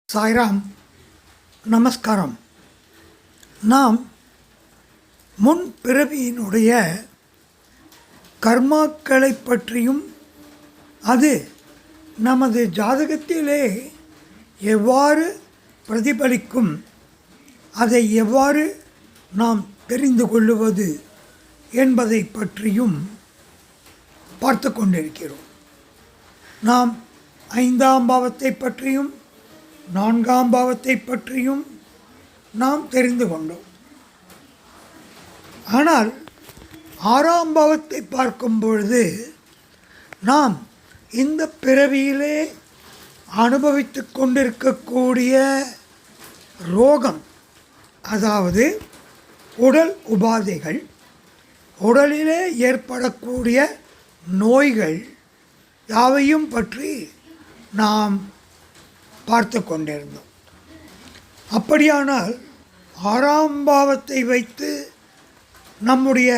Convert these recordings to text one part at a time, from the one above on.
சாய்ராம், நமஸ்காரம். நாம் முன் பிறவியினுடைய கர்மாக்களை பற்றியும் அது நமது ஜாதகத்திலே எவ்வாறு பிரதிபலிக்கும், அதை எவ்வாறு நாம் தெரிந்து கொள்ளுவது என்பதை பற்றியும் பார்த்து கொண்டிருக்கிறோம். நாம் 5ஆம் பாவத்தை பற்றியும் 4ஆம் பாவத்தை பற்றியும் நாம் தெரிந்து கொண்டோம். ஆனால் 6ஆம் பாவத்தை பார்க்கும் பொழுது நாம் இந்த பிறவியிலே அனுபவித்து கொண்டிருக்கக்கூடிய ரோகம், அதாவது உடல் உபாதைகள், உடலிலே ஏற்படக்கூடிய நோய்கள் யாவையும் பற்றி நாம் பார்த்து கொண்டிருந்தோம். அப்படியானால் 6ஆம் பாவத்தை வைத்து நம்முடைய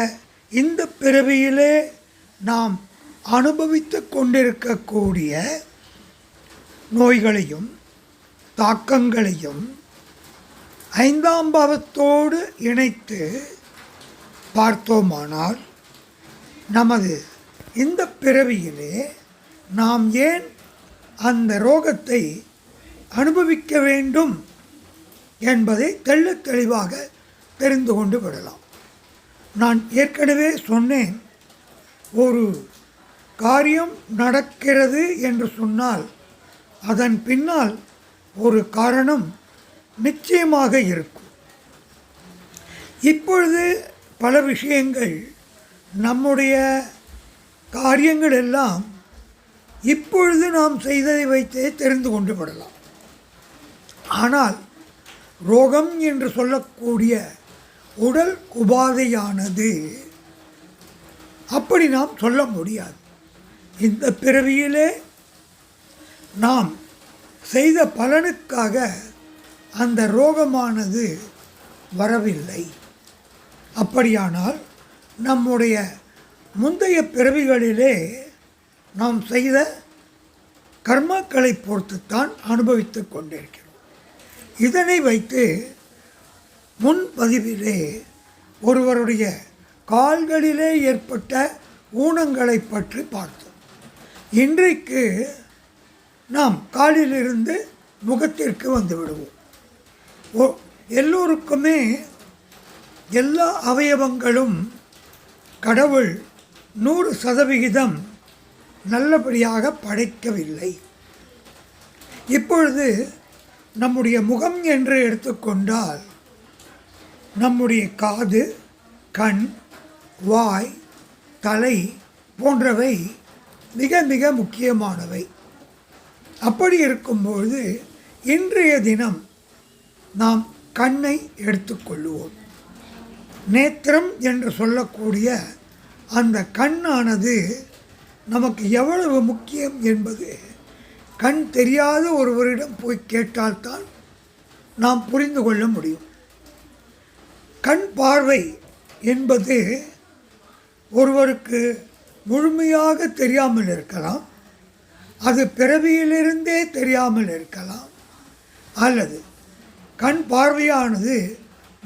இந்த பிறவியிலே நாம் அனுபவித்து கொண்டிருக்கக்கூடிய நோய்களையும் தாக்கங்களையும் 5ஆம் பாவத்தோடு இணைத்து பார்த்தோமானால் நமது இந்த பிறவியிலே நாம் ஏன் அந்த ரோகத்தை அனுபவிக்க வேண்டும் என்பதை தெள்ளத் தெளிவாக தெரிந்து கொண்டு விடலாம். நான் ஏற்கனவே சொன்னேன், ஒரு காரியம் நடக்கிறது என்று சொன்னால் அதன் பின்னால் ஒரு காரணம் நிச்சயமாக இருக்கும். இப்பொழுது பல விஷயங்கள், நம்முடைய காரியங்கள் எல்லாம் இப்பொழுது நாம் செய்ததை வைத்தே தெரிந்து கொண்டு விடலாம். ஆனால் ரோகம் என்று சொல்லக்கூடிய உடல் உபாதையானது அப்படி நாம் சொல்ல முடியாது. இந்த பிறவியிலே நாம் செய்த பலனுக்காக அந்த ரோகமானது வரவில்லை. அப்படியானால் நம்முடைய முந்தைய பிறவிகளிலே நாம் செய்த கர்மாக்களை பொறுத்துத்தான் அனுபவித்து கொண்டிருக்கிறோம். இதனை வைத்து முன்பதிவிலே ஒருவருடைய கால்களிலே ஏற்பட்ட ஊனங்களை பற்றி பார்த்தோம். இன்றைக்கு நாம் காலிலிருந்து முகத்திற்கு வந்து விடுவோம். எல்லோருக்குமே எல்லா அவயவங்களும் கடவுள் 100% நல்லபடியாக படைக்கவில்லை. இப்பொழுது நம்முடைய முகம் என்று எடுத்துக்கொண்டால் நம்முடைய காது, கண், வாய், தலை போன்றவை மிக மிக முக்கியமானவை. அப்படி இருக்கும்பொழுது இன்றைய தினம் நாம் கண்ணை எடுத்துக்கொள்ளுவோம். நேத்திரம் என்று சொல்லக்கூடிய அந்த கண்ணானது நமக்கு எவ்வளவு முக்கியம் என்பது கண் தெரியாத ஒருவரிடம் போய் கேட்டால்தான் நாம் புரிந்து கொள்ள முடியும். கண் பார்வை என்பது ஒருவருக்கு முழுமையாக தெரியாமல் இருக்கலாம், அது பிறவியிலிருந்தே தெரியாமல் இருக்கலாம், அல்லது கண் பார்வையானது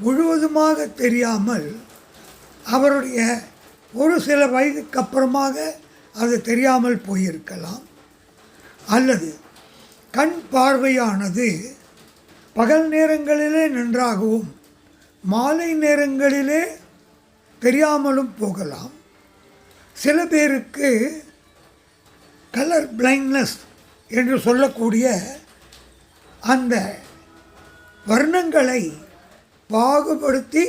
முழுவதுமாக தெரியாமல் அவருடைய ஒரு சில வயதுக்கு அப்புறமாக அது தெரியாமல் போயிருக்கலாம், அல்லது கண் பார்வையானது பகல் நேரங்களிலே நன்றாகவும் மாலை நேரங்களிலே தெரியாமலும் போகலாம். சில பேருக்கு கலர் பிளைண்ட்னஸ் என்று சொல்லக்கூடிய அந்த வர்ணங்களை பாகுபடுத்தி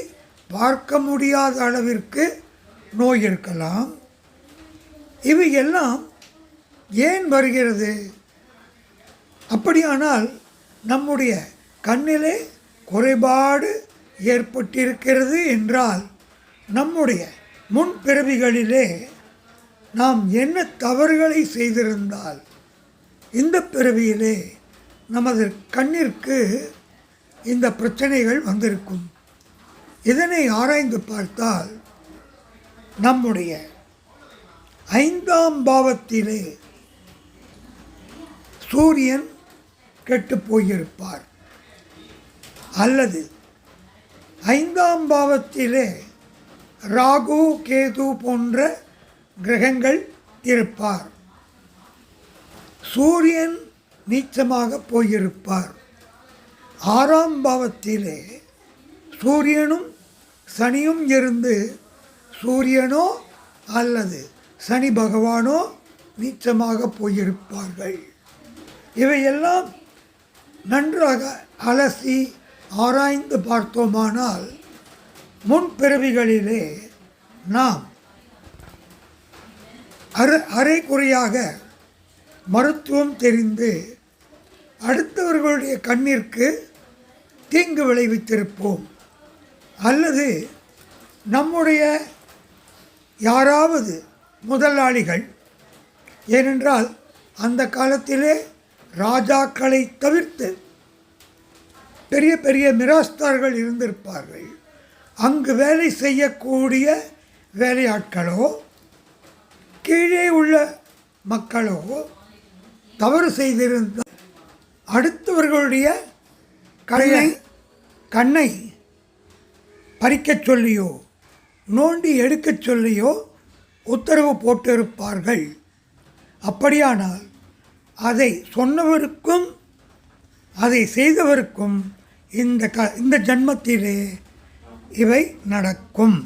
பார்க்க முடியாத அளவிற்கு நோய் இருக்கலாம். இவை எல்லாம் ஏன் வருகிறது? அப்படியானால் நம்முடைய கண்ணிலே குறைபாடு ஏற்பட்டிருக்கிறது என்றால் நம்முடைய முன்பிறவிகளிலே நாம் என்ன தவறுகளை செய்திருந்தால் இந்த பிறவியிலே நமது கண்ணிற்கு இந்த பிரச்சனைகள் வந்திருக்கும். இதனை ஆராய்ந்து பார்த்தால் நம்முடைய 5ஆம் பாவத்திலே சூரியன் கெட்டு போயிருப்பார். அல்லது 5ஆம் பாவத்திலே ராகு கேது போன்ற கிரகங்கள் இருப்பார். சூரியன் நீச்சமாக போயிருப்பார். 6ஆம் பாவத்திலே சூரியனும் சனியும் இருந்து சூரியனோ அல்லது சனி பகவானோ நீச்சமாக போயிருப்பார்கள். இவையெல்லாம் நன்றாக அலசி ஆராய்ந்து பார்த்தோமானால் முன்பிறவிகளிலே நாம் அரைகுறையாக மருத்துவம் தெரிந்து அடுத்தவர்களுடைய கண்ணிற்கு தீங்கு விளைவித்திருப்போம். அல்லது நம்முடைய யாராவது முதலாளிகள், ஏனென்றால் அந்த காலத்திலே ராஜாக்களை தவிர்த்து பெரிய பெரிய மிராஸ்தார்கள் இருந்திருப்பார்கள். அங்கு வேலை செய்யக்கூடிய வேலையாட்களோ கீழே உள்ள மக்களோ தவறு செய்திருந்த அடுத்தவர்களுடைய கண்ணை பறிக்கச் சொல்லியோ நோண்டி எடுக்கச் சொல்லியோ உத்தரவு போட்டிருப்பார்கள். அப்படியானால் அதை சொன்னவருக்கும் அதை செய்தவருக்கும் இந்த ஜன்மத்திலே இவை நடக்கும்.